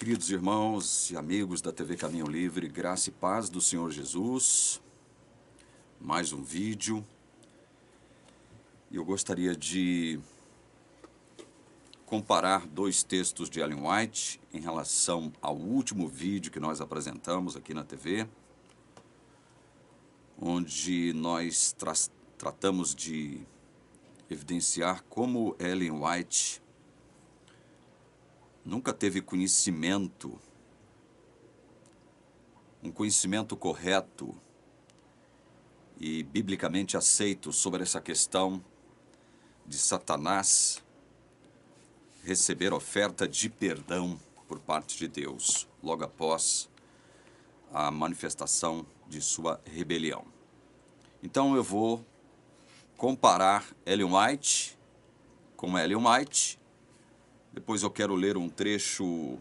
queridos irmãos e amigos da TV Caminho Livre, graça e paz do Senhor Jesus. Mais um vídeo. Eu gostaria de comparar dois textos de Ellen White em relação ao último vídeo que nós apresentamos aqui na TV, onde nós tratamos de evidenciar como Ellen White nunca teve conhecimento, um conhecimento correto e biblicamente aceito sobre essa questão de Satanás receber oferta de perdão por parte de Deus, logo após a manifestação de sua rebelião. Então eu vou comparar Ellen White com Ellen White. Depois eu quero ler um trecho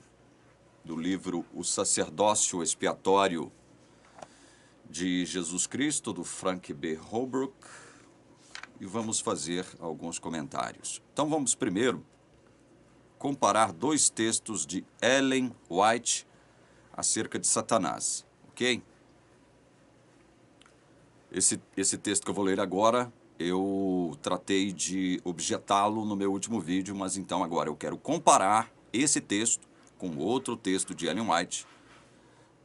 do livro O Sacerdócio Expiatório de Jesus Cristo, do Frank B. Holbrook, e vamos fazer alguns comentários. Então vamos primeiro comparar dois textos de Ellen White acerca de Satanás, ok? Esse texto que eu vou ler agora, eu tratei de objetá-lo no meu último vídeo, mas então agora eu quero comparar esse texto com outro texto de Ellen White,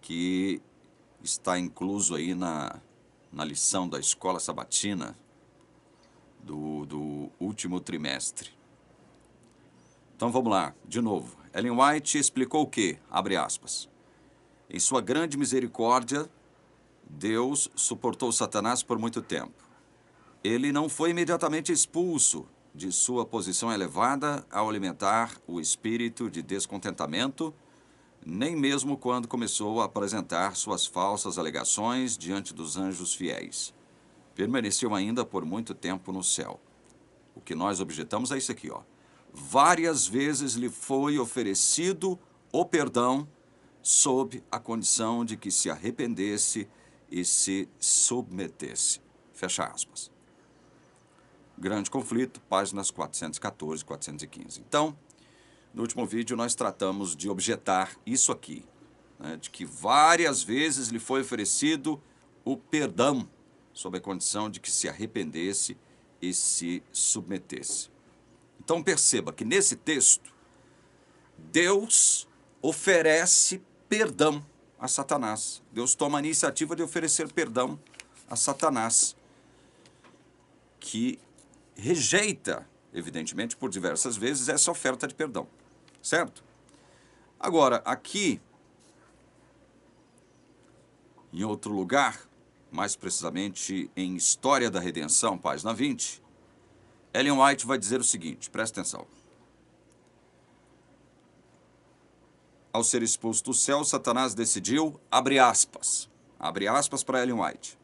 que está incluso aí na lição da Escola Sabatina do último trimestre. Então vamos lá, de novo. Ellen White explicou o quê? Abre aspas. Em sua grande misericórdia, Deus suportou Satanás por muito tempo. Ele não foi imediatamente expulso de sua posição elevada ao alimentar o espírito de descontentamento, nem mesmo quando começou a apresentar suas falsas alegações diante dos anjos fiéis. Permaneceu ainda por muito tempo no céu. O que nós objetamos é isso aqui, ó. Várias vezes lhe foi oferecido o perdão sob a condição de que se arrependesse e se submetesse. Fecha aspas. Grande Conflito, páginas 414 e 415. Então, no último vídeo nós tratamos de objetar isso aqui, né, de que várias vezes lhe foi oferecido o perdão, sob a condição de que se arrependesse e se submetesse. Então perceba que nesse texto, Deus oferece perdão a Satanás. Deus toma a iniciativa de oferecer perdão a Satanás, que rejeita, evidentemente, por diversas vezes, essa oferta de perdão, certo? Agora, aqui, em outro lugar, mais precisamente em História da Redenção, página 20, Ellen White vai dizer o seguinte, presta atenção. Ao ser expulso do céu, Satanás decidiu, abre aspas para Ellen White,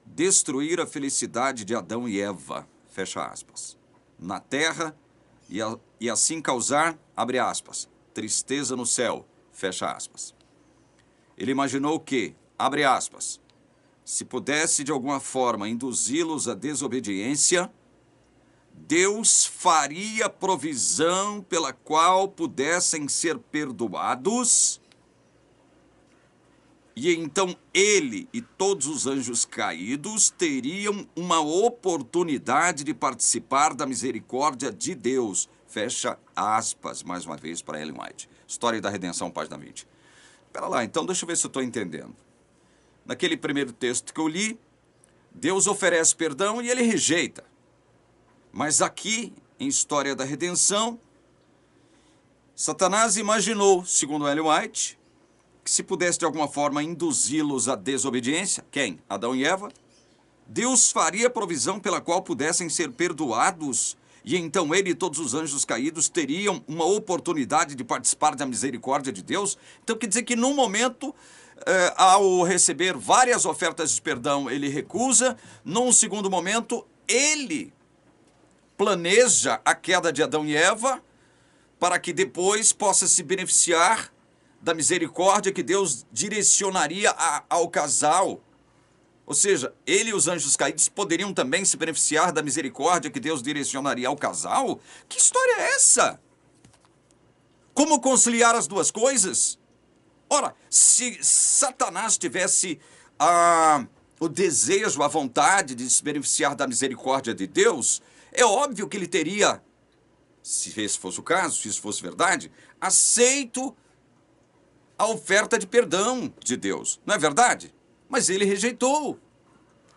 destruir a felicidade de Adão e Eva, fecha aspas, na terra e assim causar, abre aspas, tristeza no céu, fecha aspas. Ele imaginou que, abre aspas, se pudesse de alguma forma induzi-los à desobediência, Deus faria provisão pela qual pudessem ser perdoados, e então ele e todos os anjos caídos teriam uma oportunidade de participar da misericórdia de Deus. Fecha aspas, mais uma vez, para Ellen White. História da Redenção, página 20. Espera lá, então deixa eu ver se eu estou entendendo. Naquele primeiro texto que eu li, Deus oferece perdão e ele rejeita. Mas aqui, em História da Redenção, Satanás imaginou, segundo Ellen White, que se pudesse de alguma forma induzi-los à desobediência, quem? Adão e Eva, Deus faria provisão pela qual pudessem ser perdoados, e então ele e todos os anjos caídos teriam uma oportunidade de participar da misericórdia de Deus. Então quer dizer que num momento, ao receber várias ofertas de perdão, ele recusa, num segundo momento, ele planeja a queda de Adão e Eva para que depois possa se beneficiar da misericórdia que Deus direcionaria ao casal. Ou seja, ele e os anjos caídos poderiam também se beneficiar da misericórdia que Deus direcionaria ao casal? Que história é essa? Como conciliar as duas coisas? Ora, se Satanás tivesse o desejo, a vontade de se beneficiar da misericórdia de Deus, é óbvio que ele teria, se esse fosse o caso, se isso fosse verdade, aceito a oferta de perdão de Deus. Não é verdade? Mas ele rejeitou.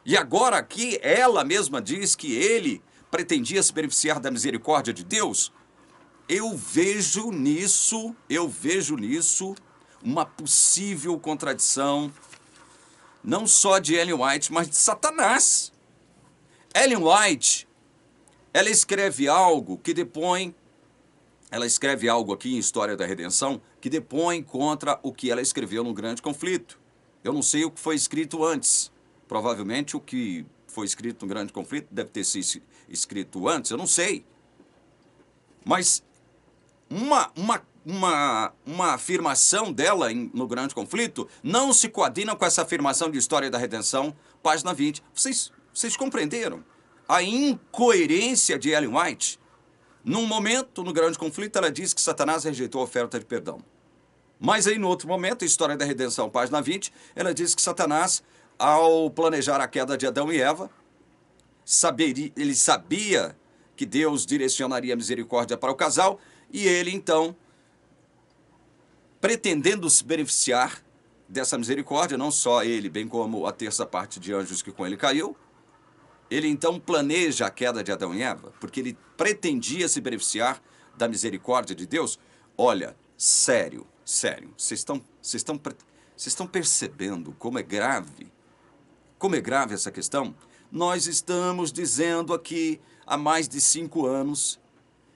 E agora aqui ela mesma diz que ele pretendia se beneficiar da misericórdia de Deus. Eu vejo nisso uma possível contradição, não só de Ellen White, mas de Satanás. Ellen White, ela escreve algo aqui em História da Redenção, que depõe contra o que ela escreveu no Grande Conflito. Eu não sei o que foi escrito antes. Provavelmente o que foi escrito no Grande Conflito deve ter sido escrito antes, eu não sei. Mas uma afirmação dela no Grande Conflito não se coadina com essa afirmação de História da Redenção, página 20. Vocês compreenderam a incoerência de Ellen White? Num momento, no Grande Conflito, ela diz que Satanás rejeitou a oferta de perdão. Mas aí, no outro momento, História da Redenção, página 20, ela diz que Satanás, ao planejar a queda de Adão e Eva, ele sabia que Deus direcionaria a misericórdia para o casal, e ele, então, pretendendo se beneficiar dessa misericórdia, não só ele, bem como a terça parte de anjos que com ele caiu, ele, então, planeja a queda de Adão e Eva, porque ele pretendia se beneficiar da misericórdia de Deus. Olha, sério, vocês estão percebendo como é grave essa questão? Nós estamos dizendo aqui há mais de 5 anos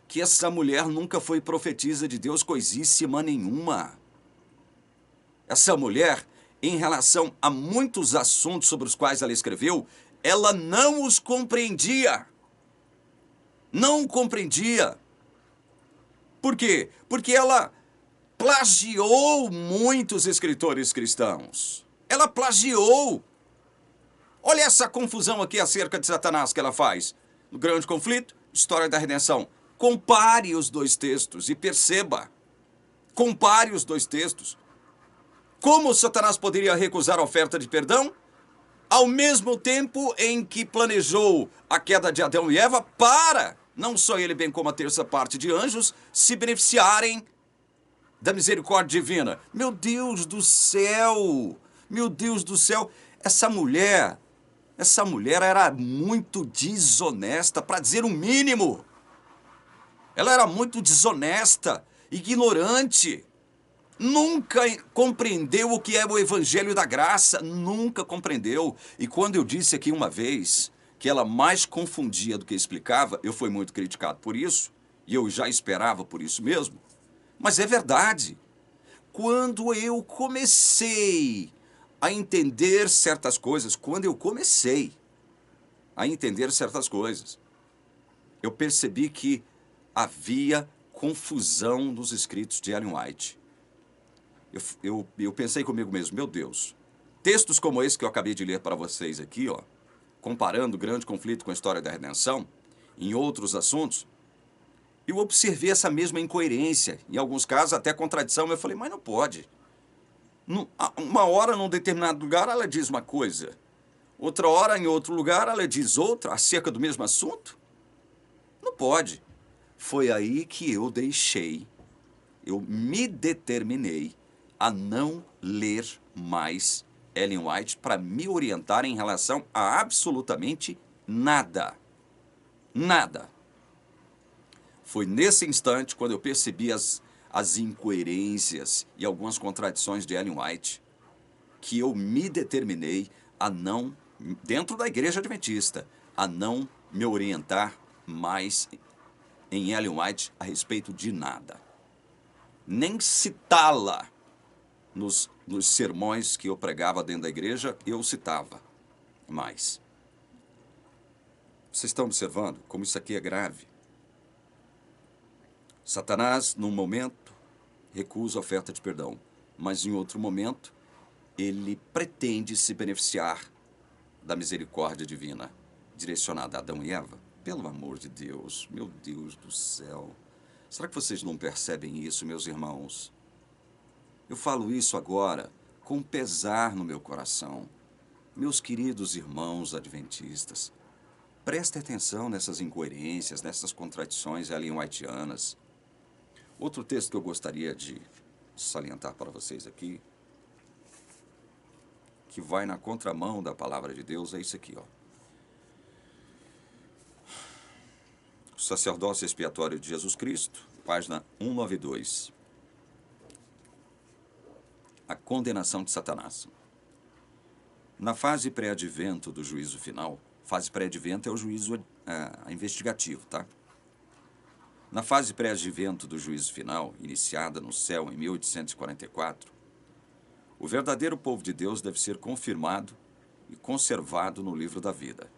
que essa mulher nunca foi profetisa de Deus coisíssima nenhuma. Essa mulher, em relação a muitos assuntos sobre os quais ela escreveu, ela não os compreendia. Não compreendia. Por quê? Porque ela plagiou muitos escritores cristãos. Ela plagiou. Olha essa confusão aqui acerca de Satanás que ela faz. No Grande Conflito, História da Redenção. Compare os dois textos e perceba. Compare os dois textos. Como Satanás poderia recusar a oferta de perdão? Ao mesmo tempo em que planejou a queda de Adão e Eva para, não só ele bem como a terça parte de anjos, se beneficiarem da misericórdia divina. Meu Deus do céu! Meu Deus do céu! Essa mulher era muito desonesta, para dizer o mínimo. Ela era muito desonesta, ignorante. Nunca compreendeu o que é o Evangelho da Graça, nunca compreendeu. E quando eu disse aqui uma vez que ela mais confundia do que explicava, eu fui muito criticado por isso, e eu já esperava por isso mesmo. Mas é verdade. Quando eu comecei a entender certas coisas, eu percebi que havia confusão nos escritos de Ellen White. Eu pensei comigo mesmo, meu Deus, textos como esse que eu acabei de ler para vocês aqui, ó, comparando o Grande Conflito com a História da Redenção, em outros assuntos, eu observei essa mesma incoerência, em alguns casos até contradição. Eu falei, mas não pode. Uma hora, num determinado lugar, ela diz uma coisa, outra hora, em outro lugar, ela diz outra, acerca do mesmo assunto. Não pode. Foi aí que eu me determinei a não ler mais Ellen White para me orientar em relação a absolutamente nada. Nada. Foi nesse instante, quando eu percebi as incoerências e algumas contradições de Ellen White, que eu me determinei a não, dentro da Igreja Adventista, a não me orientar mais em Ellen White a respeito de nada. Nem citá-la nos sermões que eu pregava dentro da igreja, eu citava mais. Vocês estão observando como isso aqui é grave? Satanás, num momento, recusa a oferta de perdão, mas em outro momento, ele pretende se beneficiar da misericórdia divina direcionada a Adão e Eva. Pelo amor de Deus, meu Deus do céu. Será que vocês não percebem isso, meus irmãos? Eu falo isso agora com pesar no meu coração. Meus queridos irmãos adventistas, prestem atenção nessas incoerências, nessas contradições ellen whitianas. Outro texto que eu gostaria de salientar para vocês aqui, que vai na contramão da palavra de Deus, é isso aqui, ó. O sacerdócio expiatório de Jesus Cristo, página 192. A condenação de Satanás. Na fase pré-advento do juízo final, fase pré-advento é o juízo investigativo, tá? Na fase pré-advento do juízo final, iniciada no céu em 1844, o verdadeiro povo de Deus deve ser confirmado e conservado no livro da vida.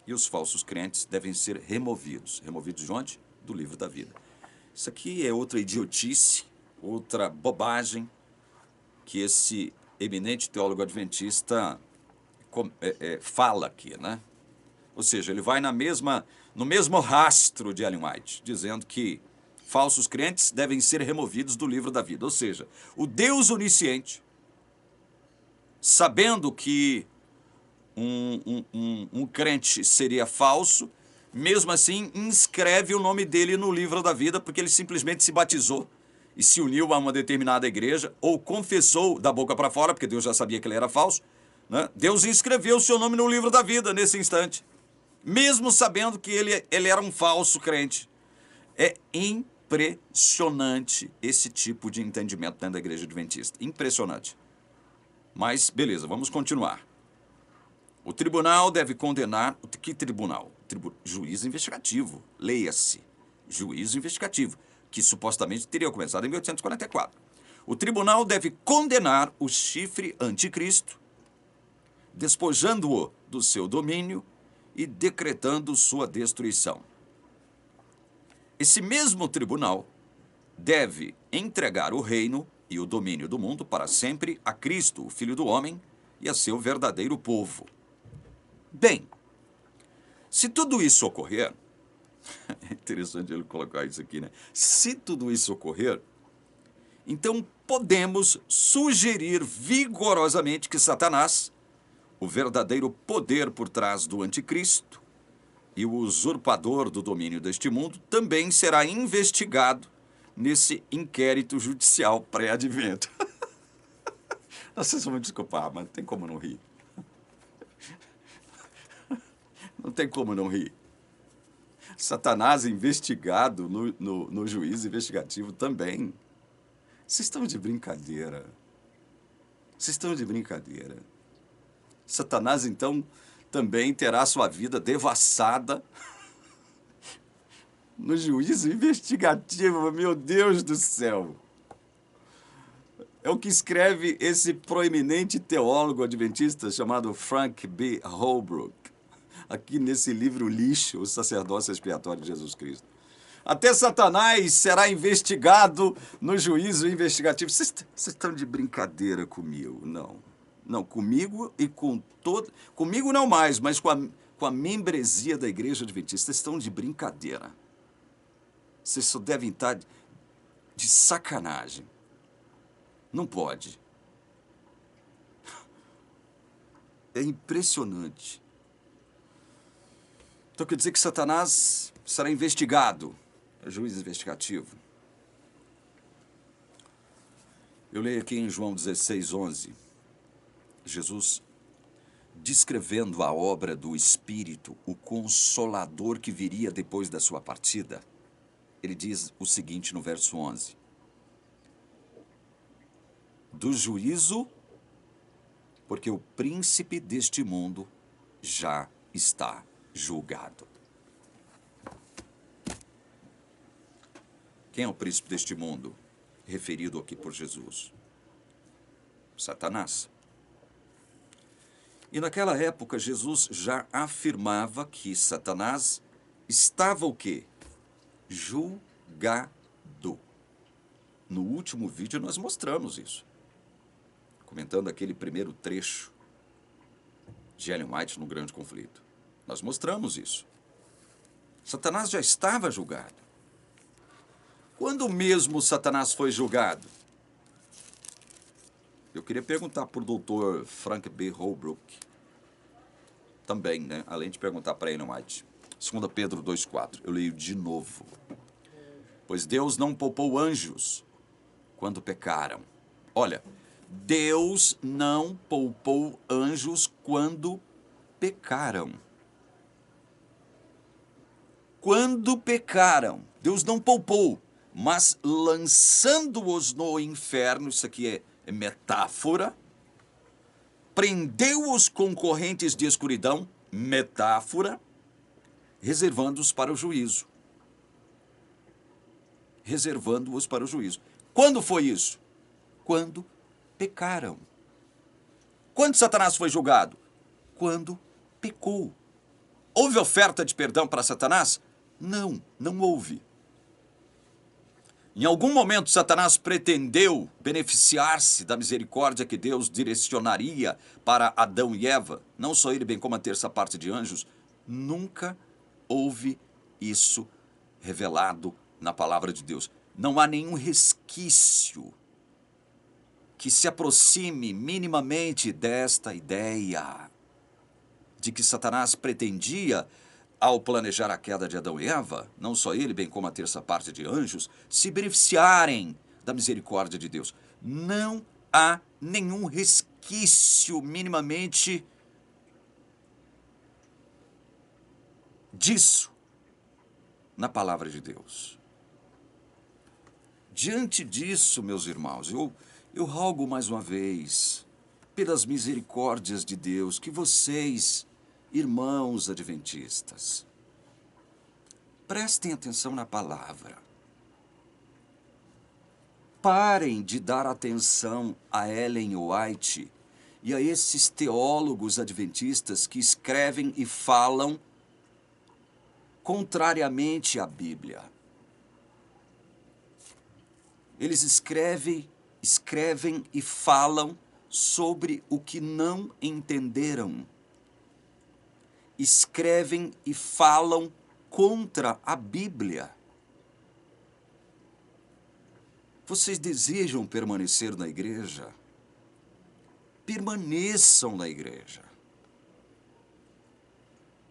E os falsos crentes devem ser removidos. Removidos de onde? Do livro da vida. Isso aqui é outra idiotice, outra bobagem que esse eminente teólogo adventista fala aqui, né? Ou seja, ele vai no mesmo rastro de Ellen White, dizendo que falsos crentes devem ser removidos do livro da vida. Ou seja, o Deus onisciente, sabendo que um crente seria falso, mesmo assim inscreve o nome dele no livro da vida, porque ele simplesmente se batizou e se uniu a uma determinada igreja, ou confessou da boca para fora, porque Deus já sabia que ele era falso, né? Deus inscreveu o seu nome no livro da vida nesse instante, mesmo sabendo que ele era um falso crente. É impressionante esse tipo de entendimento dentro da igreja adventista. Impressionante. Mas, beleza, vamos continuar. O tribunal deve condenar... Que tribunal? Juízo investigativo. Leia-se. Juízo investigativo, que supostamente teria começado em 1844. O tribunal deve condenar o chifre anticristo, despojando-o do seu domínio e decretando sua destruição. Esse mesmo tribunal deve entregar o reino e o domínio do mundo para sempre a Cristo, o Filho do Homem, e a seu verdadeiro povo. Bem, se tudo isso ocorrer, é interessante ele colocar isso aqui, né? Se tudo isso ocorrer, então podemos sugerir vigorosamente que Satanás, o verdadeiro poder por trás do anticristo e o usurpador do domínio deste mundo, também será investigado nesse inquérito judicial pré-advento. Vocês vão me desculpar, mas não tem como não rir. Não tem como não rir. Satanás investigado no juízo investigativo também. Vocês estão de brincadeira. Vocês estão de brincadeira. Satanás, então, também terá sua vida devassada no juízo investigativo. Meu Deus do céu. É o que escreve esse proeminente teólogo adventista chamado Frank B. Holbrook, aqui nesse livro lixo, O Sacerdócio Expiatório de Jesus Cristo. Até Satanás será investigado no juízo investigativo. Vocês estão de brincadeira comigo? Não. Não, comigo e com todo... Comigo não mais, mas com a membresia da Igreja Adventista. Vocês estão de brincadeira. Vocês só devem estar de sacanagem. Não pode. É impressionante. Então quer dizer que Satanás será investigado. É juiz investigativo. Eu leio aqui em João 16:11. Jesus descrevendo a obra do Espírito, o Consolador que viria depois da sua partida. Ele diz o seguinte no verso 11. Do juízo, porque o príncipe deste mundo já está julgado. Quem é o príncipe deste mundo? Referido aqui por Jesus. Satanás. E naquela época, Jesus já afirmava que Satanás estava o quê? Julgado. No último vídeo nós mostramos isso. Comentando aquele primeiro trecho de Ellen White no Grande Conflito. Nós mostramos isso. Satanás já estava julgado. Quando mesmo Satanás foi julgado? Eu queria perguntar para o doutor Frank B. Holbrook também, né? Além de perguntar para Ellen White. 2 Pedro 2,4. Eu leio de novo. Pois Deus não poupou anjos quando pecaram. Olha, Deus não poupou anjos quando pecaram. Quando pecaram, Deus não poupou, mas lançando-os no inferno, isso aqui é metáfora, prendeu-os com correntes de escuridão, metáfora, reservando-os para o juízo. Reservando-os para o juízo. Quando foi isso? Quando pecaram. Quando Satanás foi julgado? Quando pecou. Houve oferta de perdão para Satanás? Não, não houve. Em algum momento, Satanás pretendeu beneficiar-se da misericórdia que Deus direcionaria para Adão e Eva, não só ele, bem como a terça parte de anjos. Nunca houve isso revelado na palavra de Deus. Não há nenhum resquício que se aproxime minimamente desta ideia de que Satanás pretendia, ao planejar a queda de Adão e Eva, não só ele, bem como a terça parte de anjos, se beneficiarem da misericórdia de Deus. Não há nenhum resquício minimamente disso na palavra de Deus. Diante disso, meus irmãos, eu rogo mais uma vez, pelas misericórdias de Deus, que vocês, irmãos adventistas, prestem atenção na palavra. Parem de dar atenção a Ellen White e a esses teólogos adventistas que escrevem e falam contrariamente à Bíblia. Eles escrevem e falam sobre o que não entenderam. Escrevem e falam contra a Bíblia. Vocês desejam permanecer na igreja? Permaneçam na igreja.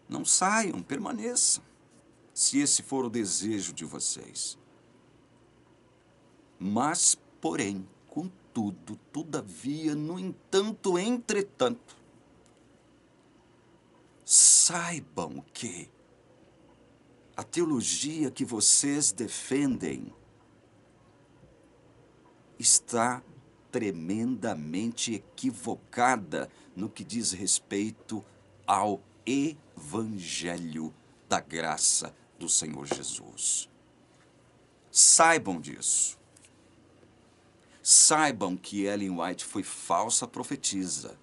Não saiam, permaneçam, se esse for o desejo de vocês. Mas, porém, contudo, todavia, no entanto, entretanto, saibam que a teologia que vocês defendem está tremendamente equivocada no que diz respeito ao Evangelho da graça do Senhor Jesus. Saibam disso. Saibam que Ellen White foi falsa profetisa,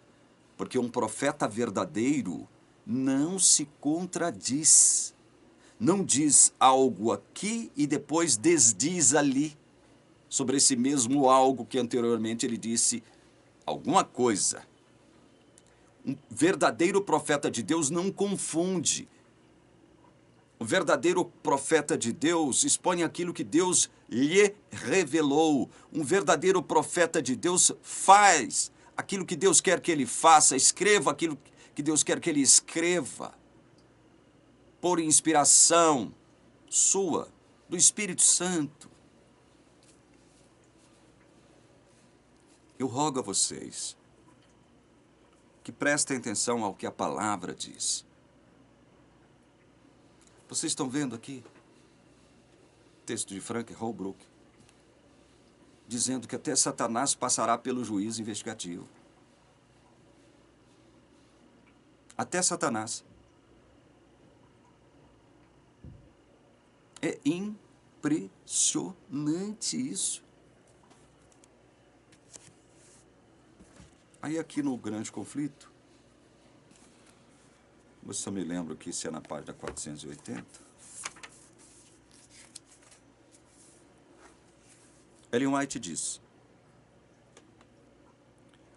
porque um profeta verdadeiro não se contradiz. Não diz algo aqui e depois desdiz ali, sobre esse mesmo algo que anteriormente ele disse alguma coisa. Um verdadeiro profeta de Deus não confunde. O verdadeiro profeta de Deus expõe aquilo que Deus lhe revelou. Um verdadeiro profeta de Deus faz aquilo que Deus quer que ele faça, escreva aquilo que Deus quer que ele escreva, por inspiração sua, do Espírito Santo. Eu rogo a vocês que prestem atenção ao que a palavra diz. Vocês estão vendo aqui, texto de Frank Holbrook, dizendo que até Satanás passará pelo juízo investigativo. Até Satanás. É impressionante isso. Aí aqui no Grande Conflito, você me lembra que isso é na página 480. Ellen White diz: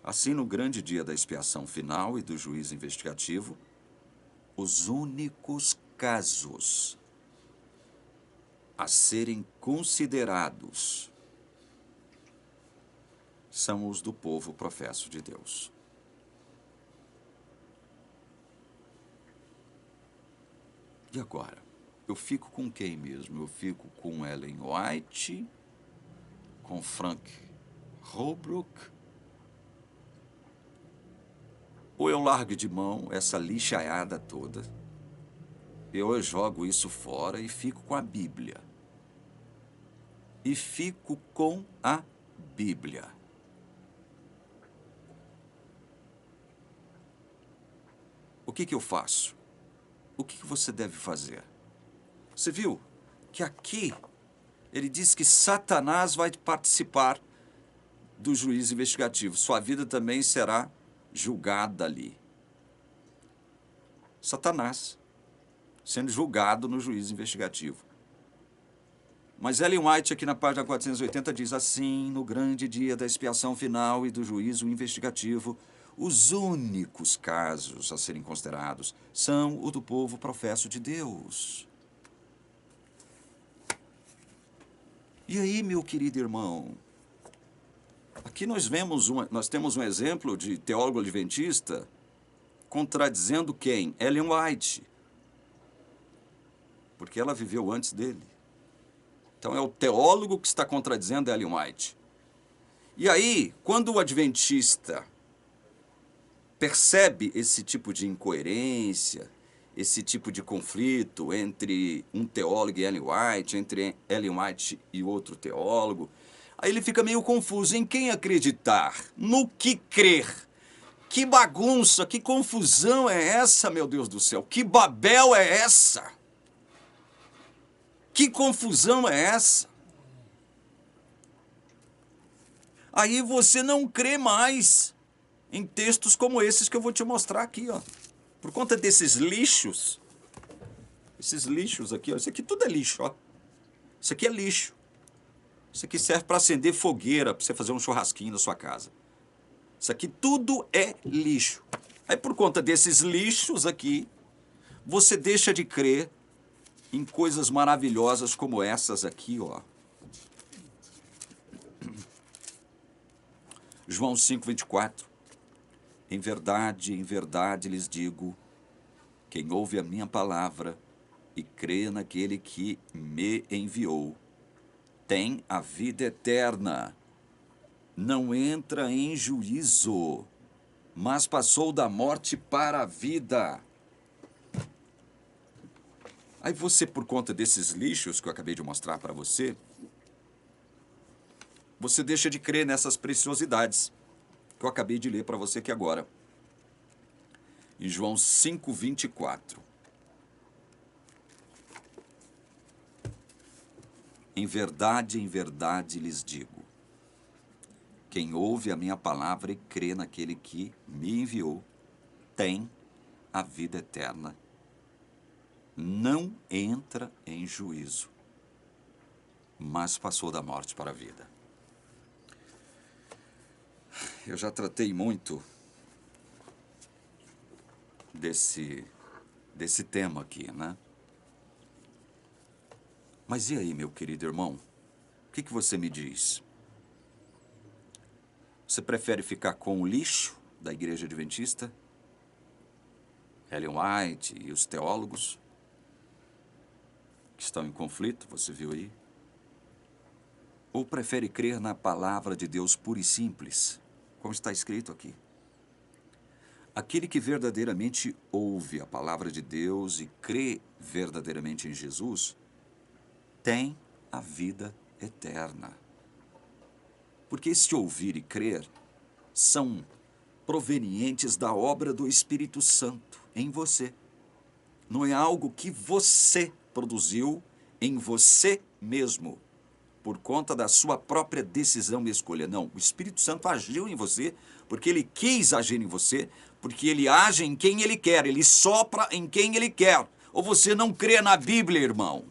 assim, no grande dia da expiação final e do juízo investigativo, os únicos casos a serem considerados são os do povo professo de Deus. E agora? Eu fico com quem mesmo? Eu fico com Ellen White, com Frank Holbrook, ou eu largo de mão essa lixaiada toda, eu jogo isso fora e fico com a Bíblia. E fico com a Bíblia. O que eu faço? O que você deve fazer? Você viu que aqui ele diz que Satanás vai participar do juízo investigativo. Sua vida também será julgada ali. Satanás sendo julgado no juízo investigativo. Mas Ellen White, aqui na página 480, diz assim: no grande dia da expiação final e do juízo investigativo, os únicos casos a serem considerados são o do povo professo de Deus. E aí, meu querido irmão, aqui nós temos um exemplo de teólogo adventista contradizendo quem? Ellen White. Porque ela viveu antes dele. Então é o teólogo que está contradizendo Ellen White. E aí, quando o adventista percebe esse tipo de incoerência, esse tipo de conflito entre um teólogo e Ellen White, entre Ellen White e outro teólogo, aí ele fica meio confuso em quem acreditar, no que crer. Que bagunça, que confusão é essa, meu Deus do céu? Que Babel é essa? Que confusão é essa? Aí você não crê mais em textos como esses que eu vou te mostrar aqui, ó. Por conta desses lixos. Esses lixos aqui, ó. Isso aqui tudo é lixo, ó. Isso aqui é lixo. Isso aqui serve para acender fogueira, para você fazer um churrasquinho na sua casa. Isso aqui tudo é lixo. Aí por conta desses lixos aqui, você deixa de crer em coisas maravilhosas como essas aqui, ó. João 5:24. Em verdade lhes digo, quem ouve a minha palavra e crê naquele que me enviou, tem a vida eterna. Não entra em juízo, mas passou da morte para a vida. Aí você, por conta desses lixos que eu acabei de mostrar para você, você deixa de crer nessas preciosidades que eu acabei de ler para você aqui agora. Em João 5:24. Em verdade lhes digo, quem ouve a minha palavra e crê naquele que me enviou, tem a vida eterna. Não entra em juízo, mas passou da morte para a vida. Eu já tratei muito desse tema aqui, né? Mas e aí, meu querido irmão? O que você me diz? Você prefere ficar com o lixo da Igreja Adventista? Ellen White e os teólogos que estão em conflito, você viu aí? Ou prefere crer na palavra de Deus pura e simples, como está escrito aqui? Aquele que verdadeiramente ouve a palavra de Deus e crê verdadeiramente em Jesus, tem a vida eterna. Porque esse ouvir e crer são provenientes da obra do Espírito Santo em você. Não é algo que você produziu em você mesmo, por conta da sua própria decisão e escolha. Não, o Espírito Santo agiu em você, porque ele quis agir em você, porque ele age em quem ele quer, ele sopra em quem ele quer. Ou você não crê na Bíblia, irmão?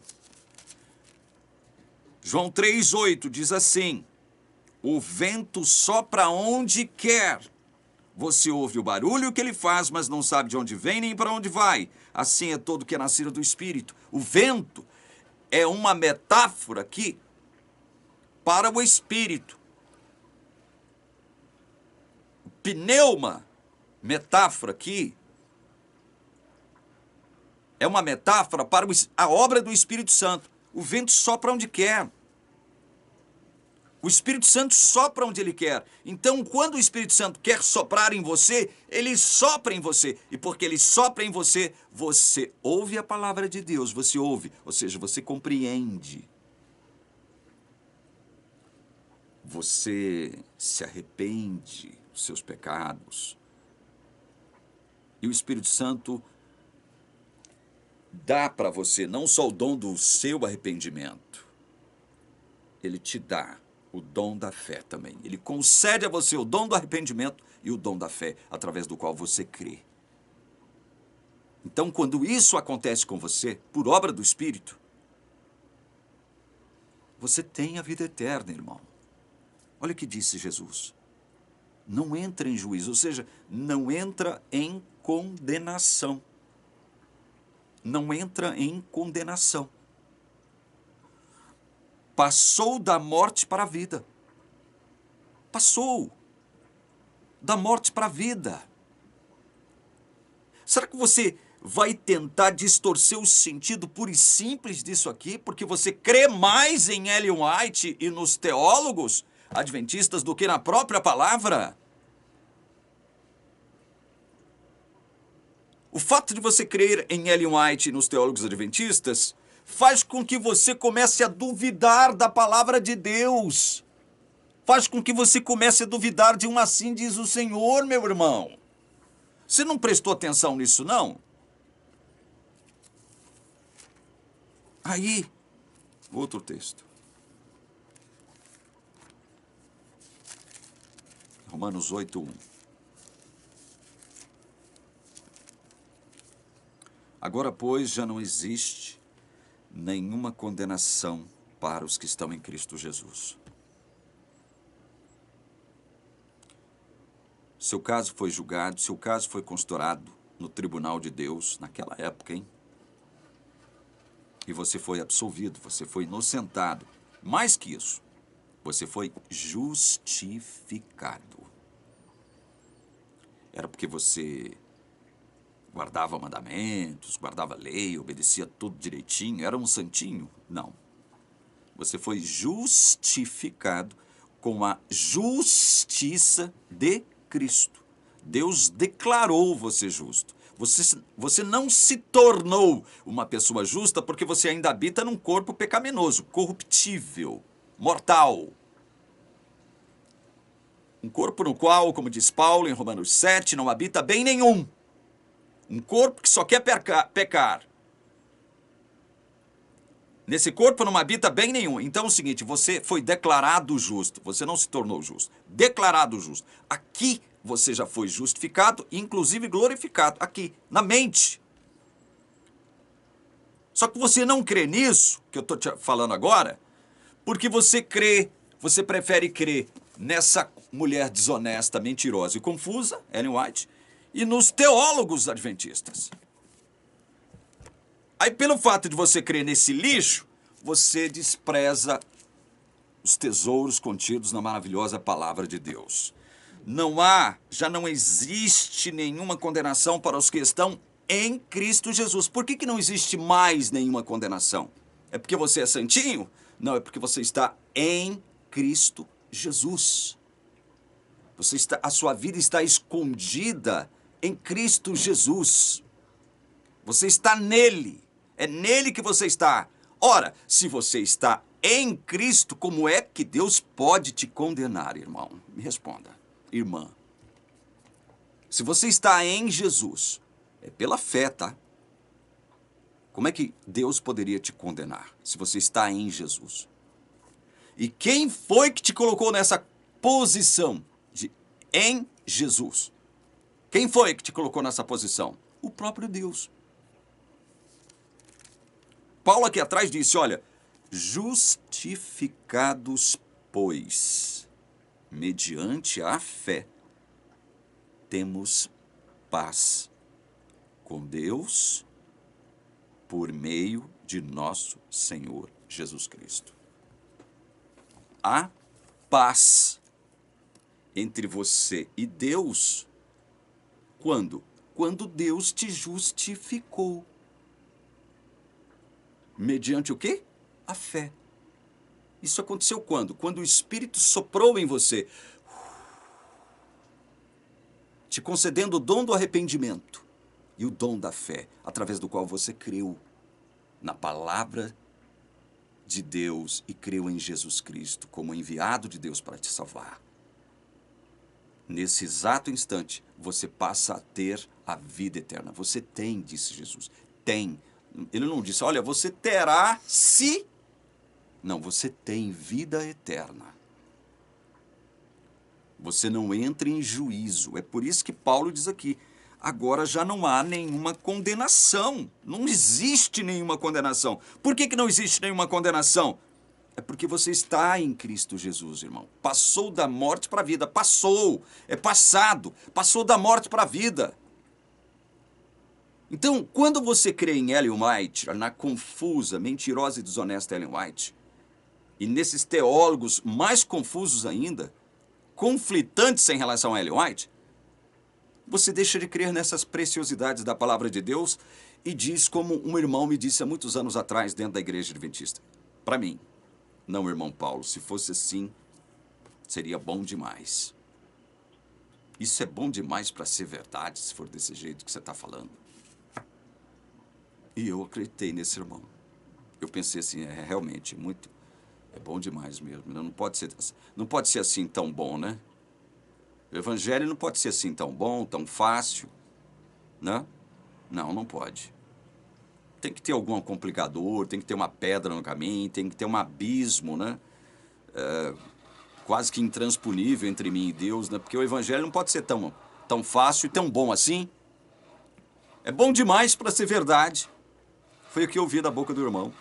João 3:8 diz assim, o vento sopra onde quer. Você ouve o barulho que ele faz, mas não sabe de onde vem nem para onde vai. Assim é todo que é nascido do Espírito. O vento é uma metáfora aqui para o espírito. Pneuma, metáfora aqui, é uma metáfora para a obra do Espírito Santo. O vento sopra onde quer. O Espírito Santo sopra onde ele quer. Então, quando o Espírito Santo quer soprar em você, ele sopra em você. E porque ele sopra em você, você ouve a palavra de Deus, você ouve, ou seja, você compreende. Você se arrepende dos seus pecados. E o Espírito Santo dá para você não só o dom do seu arrependimento, ele te dá o dom da fé também. Ele concede a você o dom do arrependimento e o dom da fé, através do qual você crê. Então, quando isso acontece com você, por obra do Espírito, você tem a vida eterna, irmão. Olha o que disse Jesus. Não entra em juízo, ou seja, não entra em condenação. Não entra em condenação. Passou da morte para a vida. Passou da morte para a vida. Será que você vai tentar distorcer o sentido puro e simples disso aqui, porque você crê mais em Ellen White e nos teólogos adventistas do que na própria palavra? O fato de você crer em Ellen White e nos teólogos adventistas faz com que você comece a duvidar da palavra de Deus. Faz com que você comece a duvidar de um assim diz o Senhor, meu irmão. Você não prestou atenção nisso, não? Aí, outro texto. Romanos 8:1. Agora, pois, já não existe nenhuma condenação para os que estão em Cristo Jesus. Seu caso foi julgado, seu caso foi considerado no tribunal de Deus, naquela época, hein? E você foi absolvido, você foi inocentado. Mais que isso, você foi justificado. Era porque você guardava mandamentos, guardava lei, obedecia tudo direitinho, era um santinho? Não. Você foi justificado com a justiça de Cristo. Deus declarou você justo. Você não se tornou uma pessoa justa porque você ainda habita num corpo pecaminoso, corruptível, mortal. Um corpo no qual, como diz Paulo em Romanos 7, não habita bem nenhum. Um corpo que só quer pecar. Nesse corpo não habita bem nenhum. Então é o seguinte, você foi declarado justo. Você não se tornou justo. Declarado justo. Aqui você já foi justificado, inclusive glorificado. Aqui, na mente. Só que você não crê nisso, que eu estou te falando agora, porque você prefere crer nessa mulher desonesta, mentirosa e confusa, Ellen White, e nos teólogos adventistas. Aí, pelo fato de você crer nesse lixo, você despreza os tesouros contidos na maravilhosa palavra de Deus. Já não existe nenhuma condenação para os que estão em Cristo Jesus. Por que não existe mais nenhuma condenação? É porque você é santinho? Não, é porque você está em Cristo Jesus. A sua vida está escondida em Cristo Jesus. Você está nele. É nele que você está. Ora, se você está em Cristo, como é que Deus pode te condenar, irmão? Me responda, irmã. Se você está em Jesus, é pela fé, tá? Como é que Deus poderia te condenar se você está em Jesus? E quem foi que te colocou nessa posição de em Jesus? Quem foi que te colocou nessa posição? O próprio Deus. Paulo aqui atrás disse, olha, justificados, pois, mediante a fé, temos paz com Deus por meio de nosso Senhor Jesus Cristo. Há paz entre você e Deus. Quando? Quando Deus te justificou. Mediante o quê? A fé. Isso aconteceu quando? Quando o Espírito soprou em você, te concedendo o dom do arrependimento e o dom da fé, através do qual você creu na palavra de Deus e creu em Jesus Cristo como enviado de Deus para te salvar. Nesse exato instante, você passa a ter a vida eterna. Você tem, disse Jesus, tem. Ele não disse, olha, você terá se... Não, você tem vida eterna. Você não entra em juízo. É por isso que Paulo diz aqui, agora já não há nenhuma condenação. Não existe nenhuma condenação. Por que não existe nenhuma condenação? É porque você está em Cristo Jesus, irmão. Passou da morte para a vida. Passou. É passado. Passou da morte para a vida. Então, quando você crê em Ellen White, na confusa, mentirosa e desonesta Ellen White, e nesses teólogos mais confusos ainda, conflitantes em relação a Ellen White, você deixa de crer nessas preciosidades da palavra de Deus e diz como um irmão me disse há muitos anos atrás dentro da igreja adventista. Para mim, não, irmão Paulo, se fosse assim, seria bom demais. Isso é bom demais para ser verdade, se for desse jeito que você está falando. E eu acreditei nesse irmão. Eu pensei assim, realmente, é bom demais mesmo. Não pode ser assim tão bom, né? O evangelho não pode ser assim tão bom, tão fácil, né? Não pode. Tem que ter algum complicador, tem que ter uma pedra no caminho, tem que ter um abismo, né? Quase que intransponível entre mim e Deus, né? Porque o evangelho não pode ser tão fácil e tão bom assim. É bom demais para ser verdade. Foi o que eu ouvi da boca do irmão.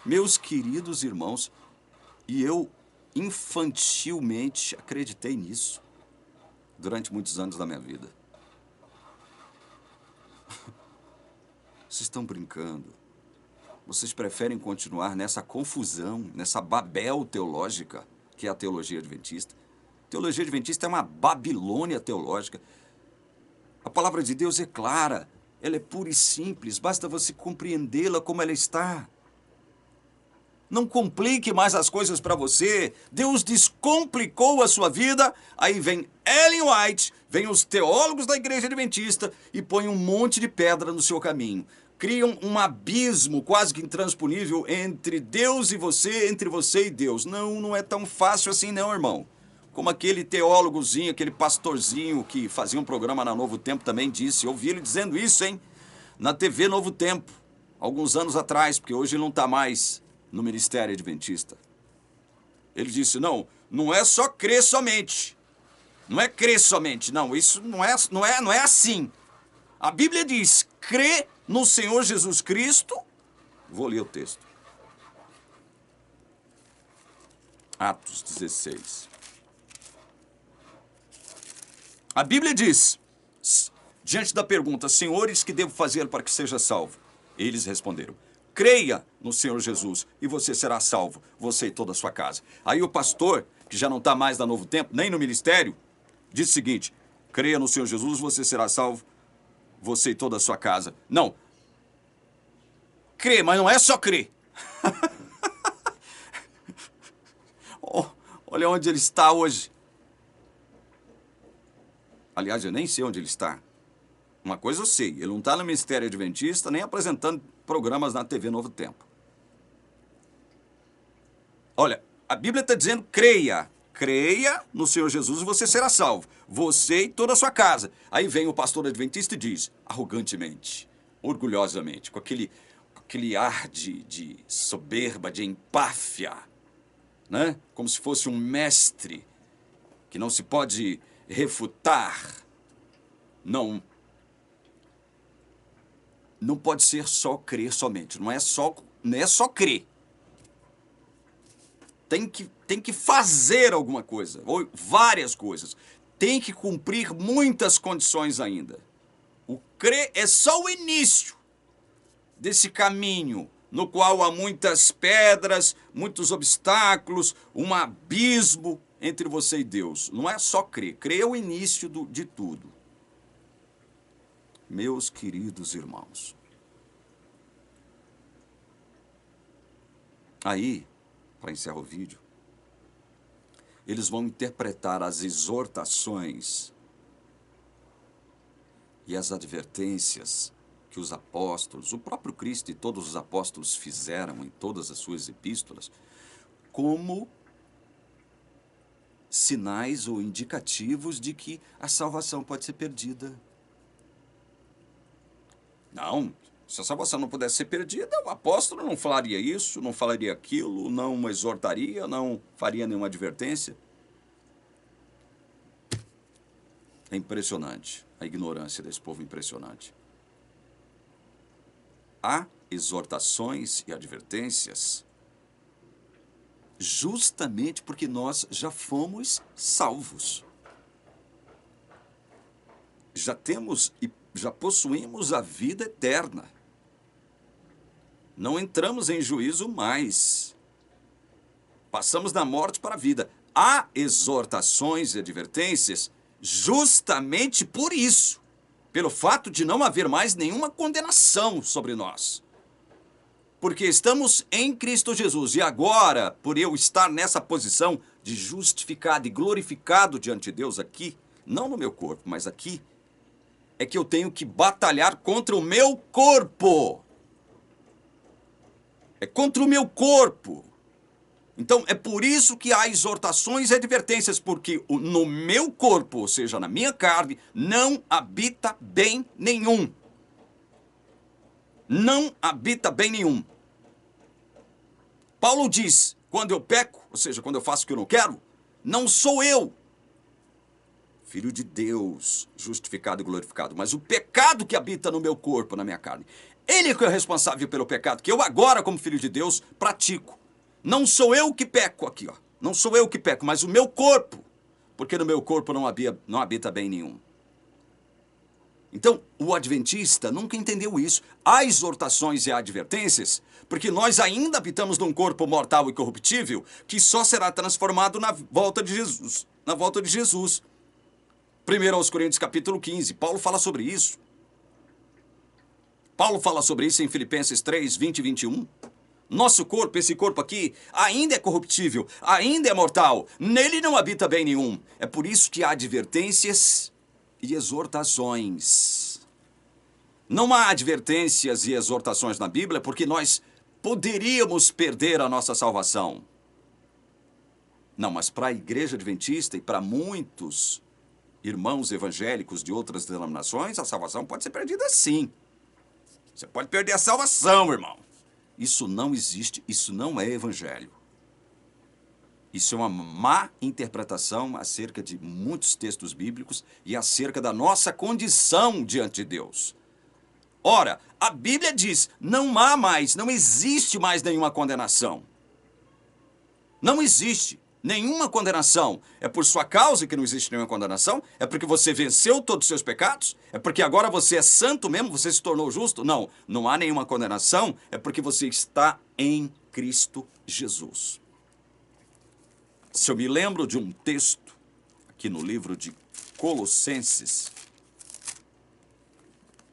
Meus queridos irmãos, e eu infantilmente acreditei nisso durante muitos anos da minha vida. Vocês estão brincando. Vocês preferem continuar nessa confusão, nessa Babel teológica, que é a teologia adventista. A teologia adventista é uma Babilônia teológica. A palavra de Deus é clara, ela é pura e simples, basta você compreendê-la como ela está. Não complique mais as coisas para você. Deus descomplicou a sua vida, aí vem Ellen White, vem os teólogos da igreja adventista e põe um monte de pedra no seu caminho. Criam um abismo quase que intransponível entre Deus e você, entre você e Deus. Não é tão fácil assim não, irmão. Como aquele teólogozinho, aquele pastorzinho que fazia um programa na Novo Tempo também disse. Eu ouvi ele dizendo isso, hein? Na TV Novo Tempo, alguns anos atrás, porque hoje ele não está mais no ministério adventista. Ele disse, não é só crer somente. Não é crer somente, não. Isso não é assim. A Bíblia diz, crê no Senhor Jesus Cristo. Vou ler o texto. Atos 16. A Bíblia diz, diante da pergunta, senhores, que devo fazer para que seja salvo? Eles responderam, creia no Senhor Jesus e você será salvo, você e toda a sua casa. Aí o pastor, que já não está mais na Novo Tempo, nem no ministério, disse o seguinte, creia no Senhor Jesus, você será salvo, você e toda a sua casa. Não. Crê, mas não é só crer. Olha onde ele está hoje. Aliás, eu nem sei onde ele está. Uma coisa eu sei, ele não está no ministério adventista, nem apresentando programas na TV Novo Tempo. Olha, a Bíblia está dizendo, creia no Senhor Jesus e você será salvo, você e toda a sua casa. Aí vem o pastor adventista e diz, arrogantemente, orgulhosamente, com aquele ar de soberba, de empáfia, né? Como se fosse um mestre que não se pode refutar. Não pode ser só crer somente, não é só crer. Tem que fazer alguma coisa, ou várias coisas. Tem que cumprir muitas condições ainda. O crer é só o início desse caminho no qual há muitas pedras, muitos obstáculos, um abismo entre você e Deus. Não é só crer. Crer é o início de tudo. Meus queridos irmãos, aí, para encerrar o vídeo, eles vão interpretar as exortações e as advertências que os apóstolos, o próprio Cristo e todos os apóstolos fizeram em todas as suas epístolas, como sinais ou indicativos de que a salvação pode ser perdida. Não, se a salvação não pudesse ser perdida, o apóstolo não falaria isso, não falaria aquilo, não exortaria, não faria nenhuma advertência. É impressionante, a ignorância desse povo é impressionante. Há exortações e advertências justamente porque nós já fomos salvos. Já temos e já possuímos a vida eterna. Não entramos em juízo mais. Passamos da morte para a vida. Há exortações e advertências justamente por isso. Pelo fato de não haver mais nenhuma condenação sobre nós. Porque estamos em Cristo Jesus. E agora, por eu estar nessa posição de justificado e glorificado diante de Deus aqui, não no meu corpo, mas aqui, é que eu tenho que batalhar contra o meu corpo. É contra o meu corpo. Então, é por isso que há exortações e advertências, porque no meu corpo, ou seja, na minha carne, não habita bem nenhum. Não habita bem nenhum. Paulo diz, quando eu peco, ou seja, quando eu faço o que eu não quero, não sou eu, filho de Deus, justificado e glorificado, mas o pecado que habita no meu corpo, na minha carne. Ele é que é responsável pelo pecado, que eu agora, como filho de Deus, pratico. Não sou eu que peco aqui, ó. Não sou eu que peco, mas o meu corpo. Porque no meu corpo não habita bem nenhum. Então, o adventista nunca entendeu isso. Há exortações e advertências, porque nós ainda habitamos num corpo mortal e corruptível, que só será transformado na volta de Jesus. Na volta de Jesus. 1 aos Coríntios, capítulo 15. Paulo fala sobre isso. Paulo fala sobre isso em Filipenses 3, 20 e 21. Nosso corpo, esse corpo aqui, ainda é corruptível, ainda é mortal. Nele não habita bem nenhum. É por isso que há advertências e exortações. Não há advertências e exortações na Bíblia porque nós poderíamos perder a nossa salvação. Não, mas para a igreja adventista e para muitos irmãos evangélicos de outras denominações, a salvação pode ser perdida sim. Você pode perder a salvação, irmão. Isso não existe, isso não é evangelho. Isso é uma má interpretação acerca de muitos textos bíblicos e acerca da nossa condição diante de Deus. Ora, a Bíblia diz, não há mais, não existe mais nenhuma condenação. Não existe nenhuma condenação. É por sua causa que não existe nenhuma condenação? É porque você venceu todos os seus pecados? É porque agora você é santo mesmo? Você se tornou justo? Não, não há nenhuma condenação. É porque você está em Cristo Jesus. Se eu me lembro de um texto, aqui no livro de Colossenses,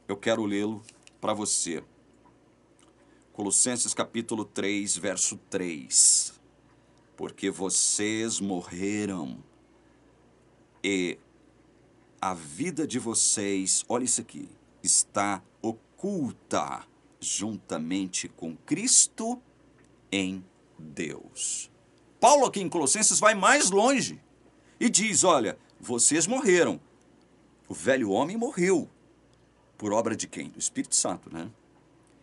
eu quero lê-lo para você. Colossenses capítulo 3, verso 3. Porque vocês morreram e a vida de vocês, olha isso aqui, está oculta juntamente com Cristo em Deus. Paulo aqui em Colossenses vai mais longe e diz, olha, vocês morreram. O velho homem morreu. Por obra de quem? Do Espírito Santo, né?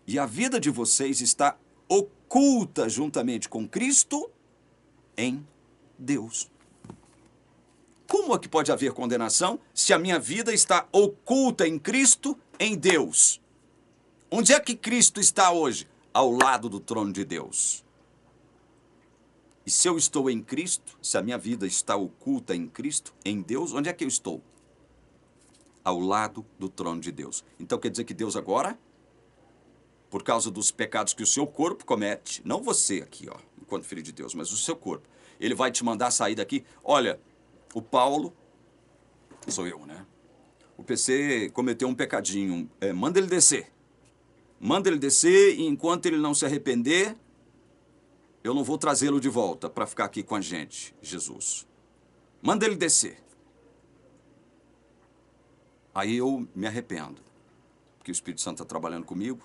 E a vida de vocês está oculta juntamente com Cristo em Deus. Como é que pode haver condenação se a minha vida está oculta em Cristo em Deus? Onde é que Cristo está hoje? Ao lado do trono de Deus. E se eu estou em Cristo, se a minha vida está oculta em Cristo, em Deus, onde é que eu estou? Ao lado do trono de Deus. Então quer dizer que Deus agora por causa dos pecados que o seu corpo comete, não você aqui, ó, enquanto filho de Deus, mas o seu corpo. Ele vai te mandar sair daqui. Olha, o Paulo, sou eu, né? O PC cometeu um pecadinho, manda ele descer. Manda ele descer e enquanto ele não se arrepender, eu não vou trazê-lo de volta para ficar aqui com a gente, Jesus. Manda ele descer. Aí eu me arrependo, porque o Espírito Santo está trabalhando comigo,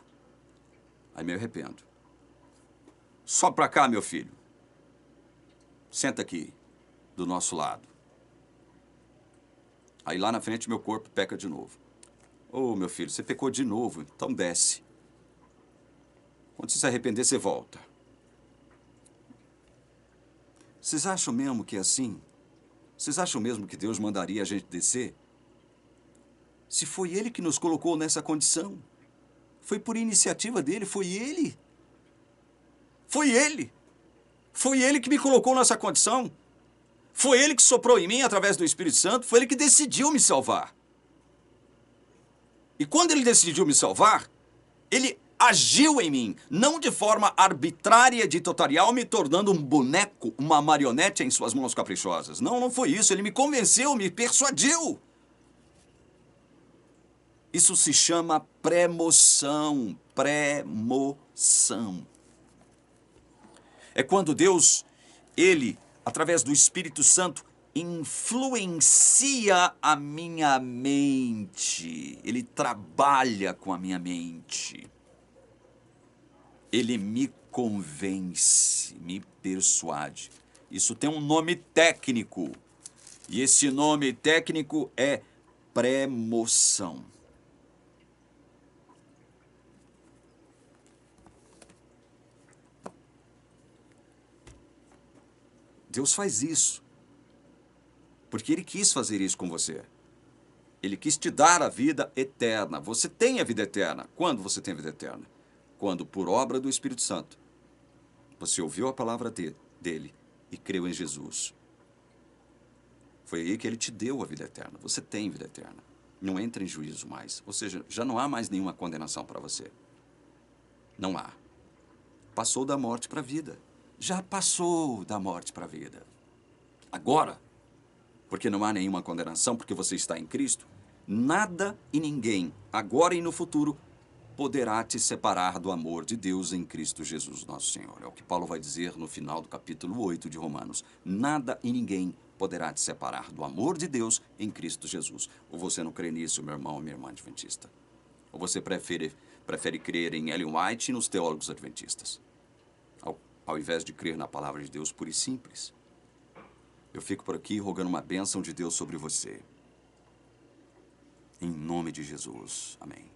aí me arrependo. Sobe para cá, meu filho. Senta aqui, do nosso lado. Aí lá na frente meu corpo peca de novo. Ô, meu filho, você pecou de novo, então desce. Quando você se arrepender, você volta. Vocês acham mesmo que é assim? Vocês acham mesmo que Deus mandaria a gente descer? Se foi Ele que nos colocou nessa condição. Foi por iniciativa dele, foi Ele. Foi Ele. Foi Ele que me colocou nessa condição. Foi Ele que soprou em mim através do Espírito Santo. Foi Ele que decidiu me salvar. E quando Ele decidiu me salvar, Ele agiu em mim, não de forma arbitrária, ditatorial, me tornando um boneco, uma marionete em suas mãos caprichosas. Não, não foi isso. Ele me convenceu, me persuadiu. Isso se chama premoção. Premoção. É quando Deus, Ele, através do Espírito Santo, influencia a minha mente. Ele trabalha com a minha mente. Ele me convence, me persuade. Isso tem um nome técnico. E esse nome técnico é premoção. Deus faz isso. Porque Ele quis fazer isso com você. Ele quis te dar a vida eterna. Você tem a vida eterna. Quando você tem a vida eterna? Quando, por obra do Espírito Santo, você ouviu a palavra dele e creu em Jesus. Foi aí que Ele te deu a vida eterna. Você tem vida eterna. Não entra em juízo mais. Ou seja, já não há mais nenhuma condenação para você. Não há. Passou da morte para a vida. Já passou da morte para a vida. Agora, porque não há nenhuma condenação, porque você está em Cristo, nada e ninguém, agora e no futuro, poderá te separar do amor de Deus em Cristo Jesus, nosso Senhor. É o que Paulo vai dizer no final do capítulo 8 de Romanos. Nada e ninguém poderá te separar do amor de Deus em Cristo Jesus. Ou você não crê nisso, meu irmão ou minha irmã adventista? Ou você prefere crer em Ellen White e nos teólogos adventistas? Ao invés de crer na palavra de Deus pura e simples. Eu fico por aqui rogando uma bênção de Deus sobre você. Em nome de Jesus. Amém.